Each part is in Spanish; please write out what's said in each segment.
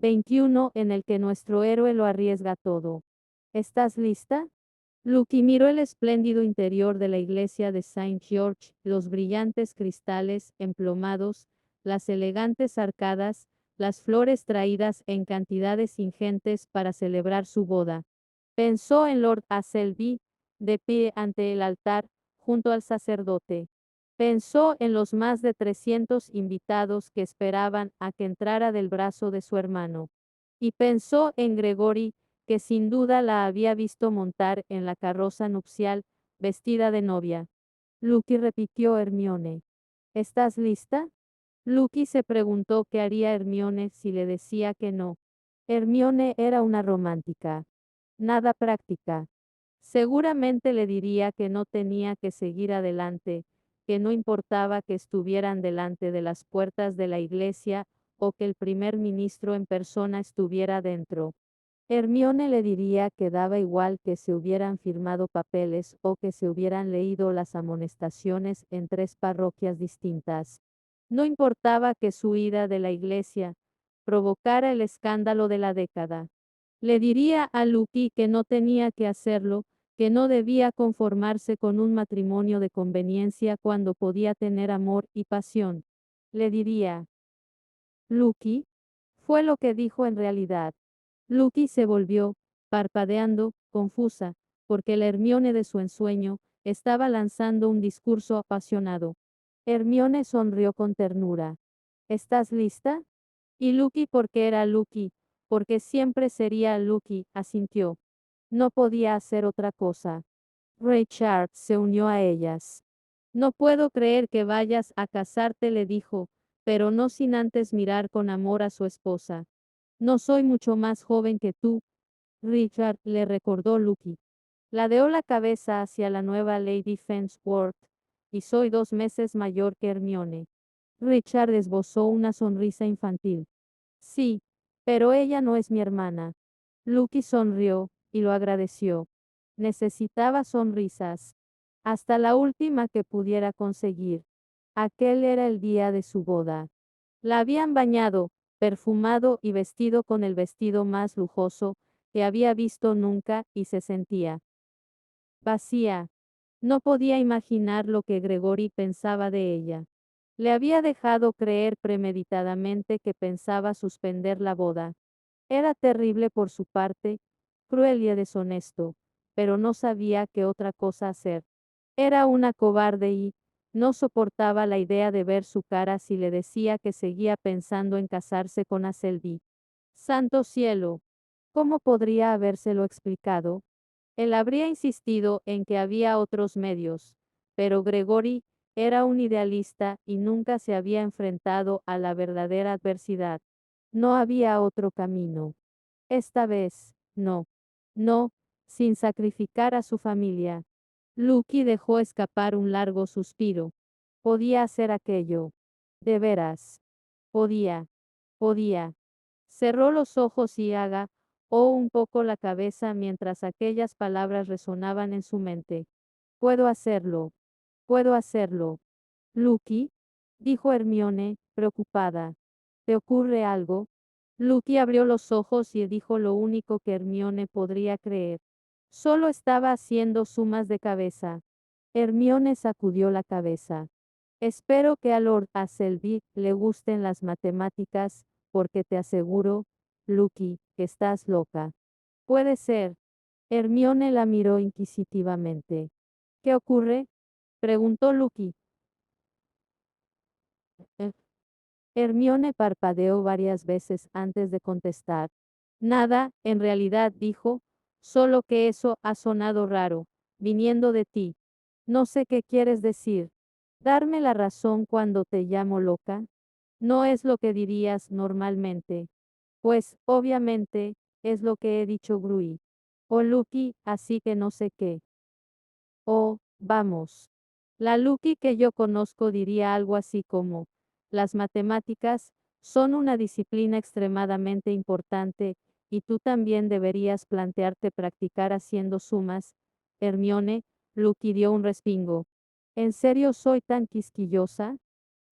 21 en el que nuestro héroe lo arriesga todo. ¿Estás lista? Lucky miró el espléndido interior de la iglesia de Saint George, los brillantes cristales emplomados, las elegantes arcadas, las flores traídas en cantidades ingentes para celebrar su boda. Pensó en Lord Asselby, de pie ante el altar, junto al sacerdote. Pensó en los más de 300 invitados que esperaban a que entrara del brazo de su hermano. Y pensó en Gregory, que sin duda la había visto montar en la carroza nupcial, vestida de novia. Lucky repitió Hermione. ¿Estás lista? Lucky se preguntó qué haría Hermione si le decía que no. Hermione era una romántica. Nada práctica. Seguramente le diría que no tenía que seguir adelante, que no importaba que estuvieran delante de las puertas de la iglesia o que el primer ministro en persona estuviera dentro. Hermione le diría que daba igual que se hubieran firmado papeles o que se hubieran leído las amonestaciones en 3 parroquias distintas. No importaba que su ida de la iglesia provocara el escándalo de la década. Le diría a Lucky que no tenía que hacerlo, que no debía conformarse con un matrimonio de conveniencia cuando podía tener amor y pasión. Le diría, Lucky, fue lo que dijo en realidad. Lucky se volvió, parpadeando, confusa, porque la Hermione de su ensueño estaba lanzando un discurso apasionado. Hermione sonrió con ternura. ¿Estás lista? Y Lucky, porque era Lucky, porque siempre sería Lucky, asintió. No podía hacer otra cosa. Richard se unió a ellas. No puedo creer que vayas a casarte, le dijo, pero no sin antes mirar con amor a su esposa. No soy mucho más joven que tú, Richard, le recordó Lucky. Ladeó la cabeza hacia la nueva Lady Fensworth, y soy 2 meses mayor que Hermione. Richard esbozó una sonrisa infantil. Sí, pero ella no es mi hermana. Lucky sonrió, y lo agradeció. Necesitaba sonrisas. Hasta la última que pudiera conseguir. Aquel era el día de su boda. La habían bañado, perfumado y vestido con el vestido más lujoso que había visto nunca y se sentía vacía. No podía imaginar lo que Gregory pensaba de ella. Le había dejado creer premeditadamente que pensaba suspender la boda. Era terrible por su parte, cruel y deshonesto, pero no sabía qué otra cosa hacer. Era una cobarde y no soportaba la idea de ver su cara si le decía que seguía pensando en casarse con Aselby. Santo cielo. ¿Cómo podría habérselo explicado? Él habría insistido en que había otros medios, pero Gregory era un idealista y nunca se había enfrentado a la verdadera adversidad. No había otro camino. Esta vez, no. No, sin sacrificar a su familia. Lucky dejó escapar un largo suspiro. Podía hacer aquello. De veras. Podía. Podía. Cerró los ojos y un poco la cabeza mientras aquellas palabras resonaban en su mente. Puedo hacerlo. Puedo hacerlo. Lucky, dijo Hermione, preocupada. ¿Te ocurre algo? Lucky abrió los ojos y dijo lo único que Hermione podría creer. Solo estaba haciendo sumas de cabeza. Hermione sacudió la cabeza. Espero que a Lord Asselby le gusten las matemáticas, porque te aseguro, Lucky, que estás loca. Puede ser. Hermione la miró inquisitivamente. ¿Qué ocurre? Preguntó Lucky. "Eh". Hermione parpadeó varias veces antes de contestar. Nada, en realidad dijo, solo que eso ha sonado raro, viniendo de ti. No sé qué quieres decir. ¿Darme la razón cuando te llamo loca? No es lo que dirías normalmente. Pues, obviamente, es lo que he dicho Grui. O Lucky, así que no sé qué. Oh, vamos. La Lucky que yo conozco diría algo así como, las matemáticas son una disciplina extremadamente importante, y tú también deberías plantearte practicar haciendo sumas. Hermione, Lucky dio un respingo. ¿En serio soy tan quisquillosa?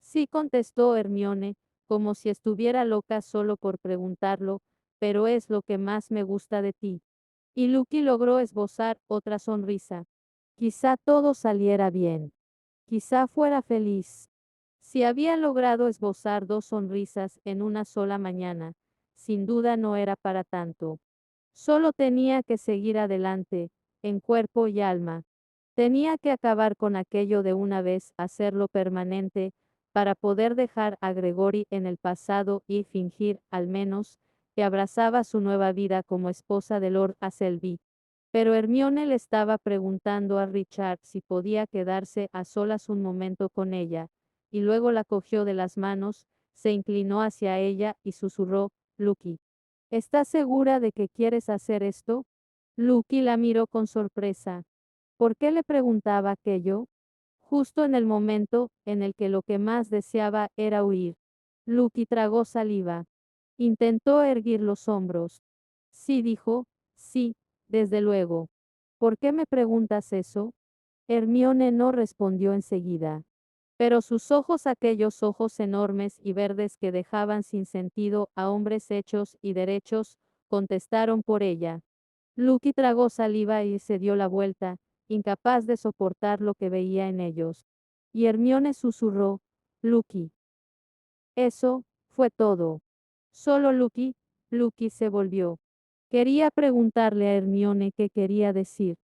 Sí, contestó Hermione, como si estuviera loca solo por preguntarlo, pero es lo que más me gusta de ti. Y Lucky logró esbozar otra sonrisa. Quizá todo saliera bien. Quizá fuera feliz. Si había logrado esbozar dos sonrisas en una sola mañana, sin duda no era para tanto. Solo tenía que seguir adelante, en cuerpo y alma. Tenía que acabar con aquello de una vez, hacerlo permanente, para poder dejar a Gregory en el pasado y fingir, al menos, que abrazaba su nueva vida como esposa de Lord Asselby. Pero Hermione le estaba preguntando a Richard si podía quedarse a solas un momento con ella, y luego la cogió de las manos, se inclinó hacia ella y susurró, Lucky, ¿estás segura de que quieres hacer esto? Lucky la miró con sorpresa. ¿Por qué le preguntaba aquello? Justo en el momento en el que lo que más deseaba era huir. Lucky tragó saliva. Intentó erguir los hombros. Sí, dijo, sí, desde luego. ¿Por qué me preguntas eso? Hermione no respondió enseguida. Pero sus ojos, aquellos ojos enormes y verdes que dejaban sin sentido a hombres hechos y derechos, contestaron por ella. Lucky tragó saliva y se dio la vuelta, incapaz de soportar lo que veía en ellos. Y Hermione susurró, Lucky. Eso fue todo. Solo Lucky se volvió. Quería preguntarle a Hermione qué quería decir.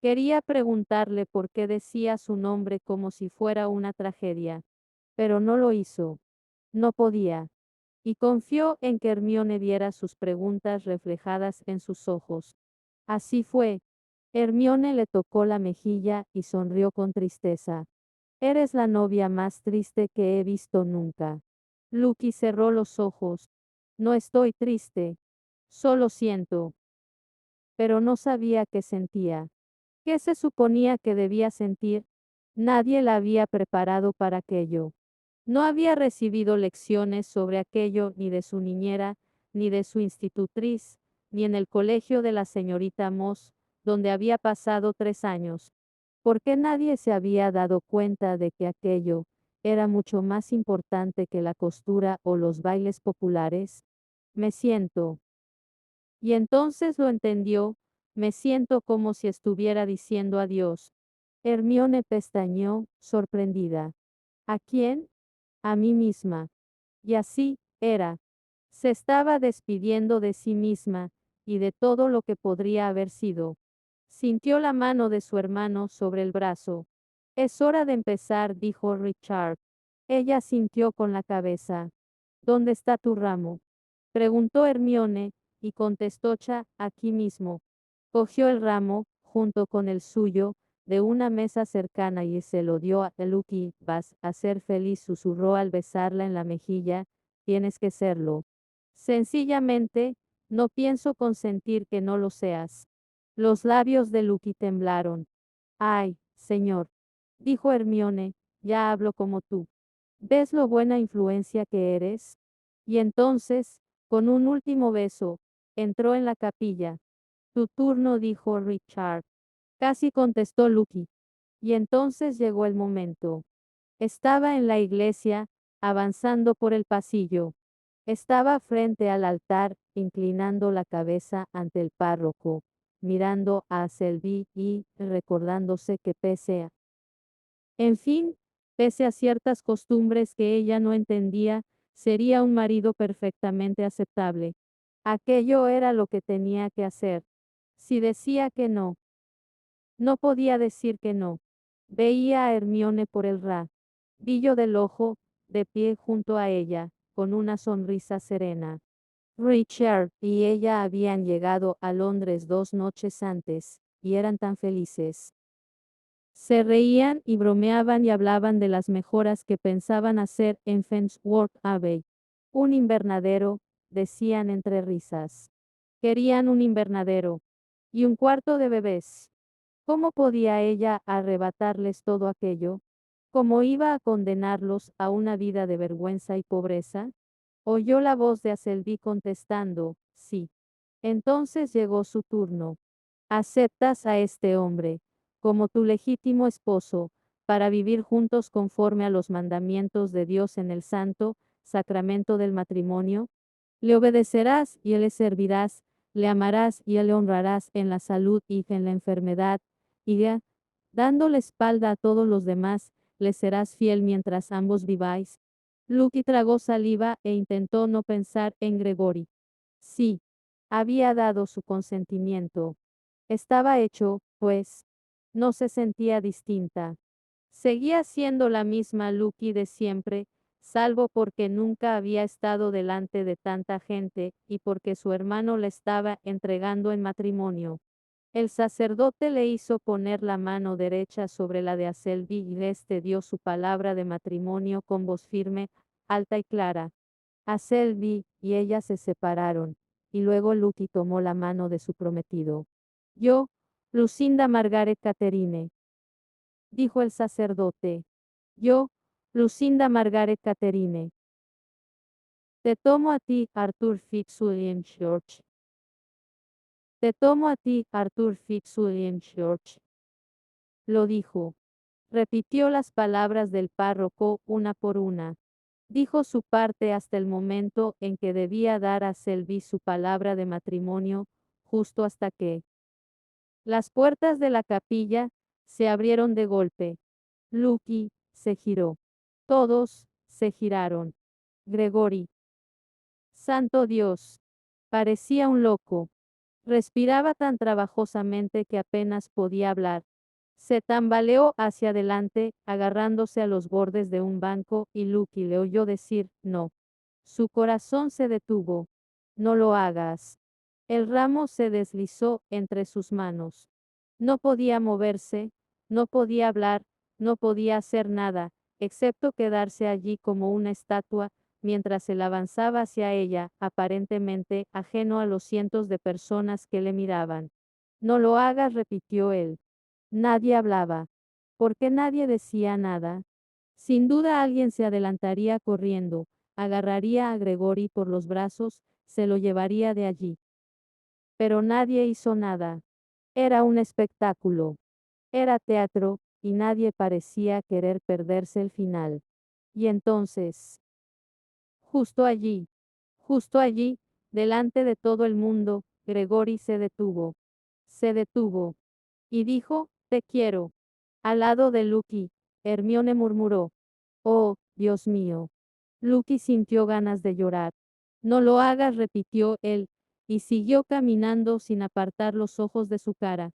Quería preguntarle por qué decía su nombre como si fuera una tragedia. Pero no lo hizo. No podía. Y confió en que Hermione viera sus preguntas reflejadas en sus ojos. Así fue. Hermione le tocó la mejilla y sonrió con tristeza. Eres la novia más triste que he visto nunca. Lucky cerró los ojos. No estoy triste. Solo siento. Pero no sabía qué sentía. ¿Qué se suponía que debía sentir? Nadie la había preparado para aquello. No había recibido lecciones sobre aquello ni de su niñera, ni de su institutriz, ni en el colegio de la señorita Moss, donde había pasado 3 años. ¿Por qué nadie se había dado cuenta de que aquello era mucho más importante que la costura o los bailes populares? Me siento. Y entonces lo entendió, me siento como si estuviera diciendo adiós. Hermione pestañeó, sorprendida. ¿A quién? A mí misma. Y así era. Se estaba despidiendo de sí misma, y de todo lo que podría haber sido. Sintió la mano de su hermano sobre el brazo. Es hora de empezar, dijo Richard. Ella sintió con la cabeza. ¿Dónde está tu ramo? Preguntó Hermione, y contestó Cha, aquí mismo. Cogió el ramo, junto con el suyo, de una mesa cercana y se lo dio a Lucky. Vas a ser feliz, susurró al besarla en la mejilla, tienes que serlo. Sencillamente, no pienso consentir que no lo seas. Los labios de Lucky temblaron. Ay, señor, dijo Hermione, ya hablo como tú. ¿Ves lo buena influencia que eres? Y entonces, con un último beso, entró en la capilla. Tu turno, dijo Richard. Casi contestó Lucky. Y entonces llegó el momento. Estaba en la iglesia, avanzando por el pasillo. Estaba frente al altar, inclinando la cabeza ante el párroco, mirando a Selby y recordándose que en fin, pese a ciertas costumbres que ella no entendía, sería un marido perfectamente aceptable. Aquello era lo que tenía que hacer. Si decía que no, no podía decir que no. Veía a Hermione por el rabillo del ojo, de pie junto a ella, con una sonrisa serena. Richard y ella habían llegado a Londres 2 noches antes, y eran tan felices. Se reían y bromeaban y hablaban de las mejoras que pensaban hacer en Fensworth Abbey. Un invernadero, decían entre risas. Querían un invernadero. Y un cuarto de bebés. ¿Cómo podía ella arrebatarles todo aquello? ¿Cómo iba a condenarlos a una vida de vergüenza y pobreza? Oyó la voz de Aselby contestando, sí. Entonces llegó su turno. ¿Aceptas a este hombre como tu legítimo esposo, para vivir juntos conforme a los mandamientos de Dios en el santo sacramento del matrimonio? Le obedecerás y él le servirás, le amarás y él le honrarás en la salud y en la enfermedad, y ya, dando la espalda a todos los demás, le serás fiel mientras ambos viváis. Lucky tragó saliva e intentó no pensar en Gregory. Sí, había dado su consentimiento. Estaba hecho, pues. No se sentía distinta. Seguía siendo la misma Lucky de siempre, salvo porque nunca había estado delante de tanta gente y porque su hermano le estaba entregando en matrimonio. El sacerdote le hizo poner la mano derecha sobre la de Aselby y este dio su palabra de matrimonio con voz firme, alta y clara. Aselby y ella se separaron, y luego Lucky tomó la mano de su prometido. Yo, Lucinda Margaret Catherine, dijo el sacerdote. Yo, Lucinda Margaret Catherine. Te tomo a ti, Arthur Fitzwilliam George. Te tomo a ti, Arthur Fitzwilliam George. Lo dijo. Repitió las palabras del párroco una por una. Dijo su parte hasta el momento en que debía dar a Selby su palabra de matrimonio, justo hasta que las puertas de la capilla se abrieron de golpe. Lucky se giró. Todos se giraron. Gregory. Santo Dios. Parecía un loco. Respiraba tan trabajosamente que apenas podía hablar. Se tambaleó hacia adelante, agarrándose a los bordes de un banco, y Lucky le oyó decir, no. Su corazón se detuvo. No lo hagas. El ramo se deslizó entre sus manos. No podía moverse, no podía hablar, no podía hacer nada, excepto quedarse allí como una estatua, mientras él avanzaba hacia ella, aparentemente ajeno a los cientos de personas que le miraban. No lo hagas, repitió él. Nadie hablaba. ¿Por qué nadie decía nada? Sin duda alguien se adelantaría corriendo, agarraría a Gregory por los brazos, se lo llevaría de allí. Pero nadie hizo nada. Era un espectáculo. Era teatro, y nadie parecía querer perderse el final. Y entonces, justo allí, delante de todo el mundo, Gregory se detuvo. Se detuvo. Y dijo, te quiero. Al lado de Lucky, Hermione murmuró. Oh, Dios mío. Lucky sintió ganas de llorar. No lo hagas, repitió él, y siguió caminando sin apartar los ojos de su cara.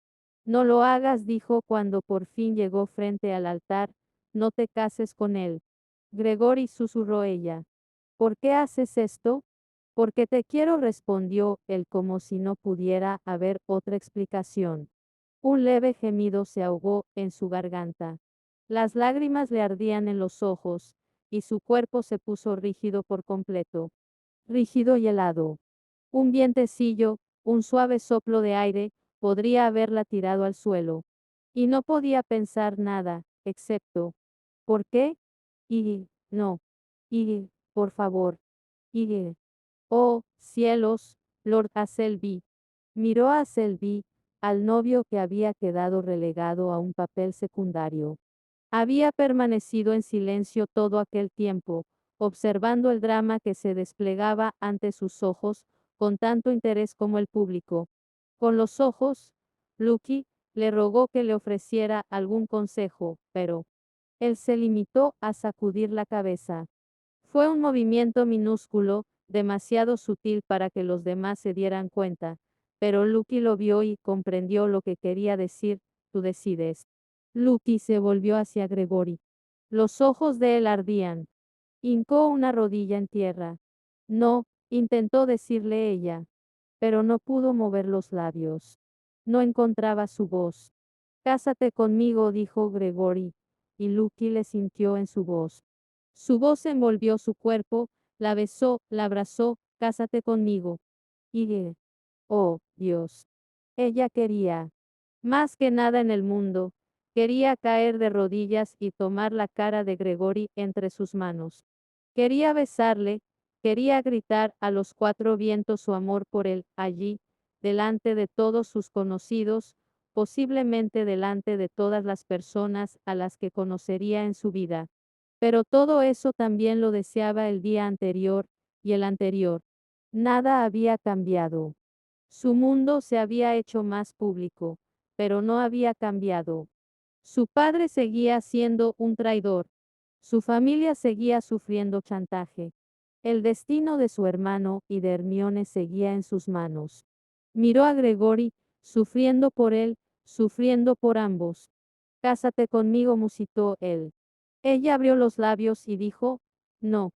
No lo hagas, dijo cuando por fin llegó frente al altar, no te cases con él. Gregory, susurró ella. ¿Por qué haces esto? Porque te quiero, respondió él como si no pudiera haber otra explicación. Un leve gemido se ahogó en su garganta. Las lágrimas le ardían en los ojos, y su cuerpo se puso rígido por completo. Rígido y helado. Un vientecillo, un suave soplo de aire, podría haberla tirado al suelo. Y no podía pensar nada, excepto, ¿por qué? Y, no. Y, por favor. Y, oh, cielos, Lord Asselby. Miró a Selby, al novio que había quedado relegado a un papel secundario. Había permanecido en silencio todo aquel tiempo, observando el drama que se desplegaba ante sus ojos, con tanto interés como el público. Con los ojos, Lucky le rogó que le ofreciera algún consejo, pero él se limitó a sacudir la cabeza. Fue un movimiento minúsculo, demasiado sutil para que los demás se dieran cuenta, pero Lucky lo vio y comprendió lo que quería decir, tú decides. Lucky se volvió hacia Gregory. Los ojos de él ardían. Hincó una rodilla en tierra. No, intentó decirle ella, pero no pudo mover los labios. No encontraba su voz. Cásate conmigo, dijo Gregory, y Lucky le sintió en su voz. Su voz envolvió su cuerpo, la besó, la abrazó, cásate conmigo. Y, oh, Dios. Ella quería, más que nada en el mundo, quería caer de rodillas y tomar la cara de Gregory entre sus manos. Quería besarle, quería gritar a los cuatro vientos su amor por él, allí, delante de todos sus conocidos, posiblemente delante de todas las personas a las que conocería en su vida. Pero todo eso también lo deseaba el día anterior, y el anterior. Nada había cambiado. Su mundo se había hecho más público, pero no había cambiado. Su padre seguía siendo un traidor. Su familia seguía sufriendo chantaje. El destino de su hermano y de Hermione seguía en sus manos. Miró a Gregory, sufriendo por él, sufriendo por ambos. Cásate conmigo, musitó él. Ella abrió los labios y dijo, no.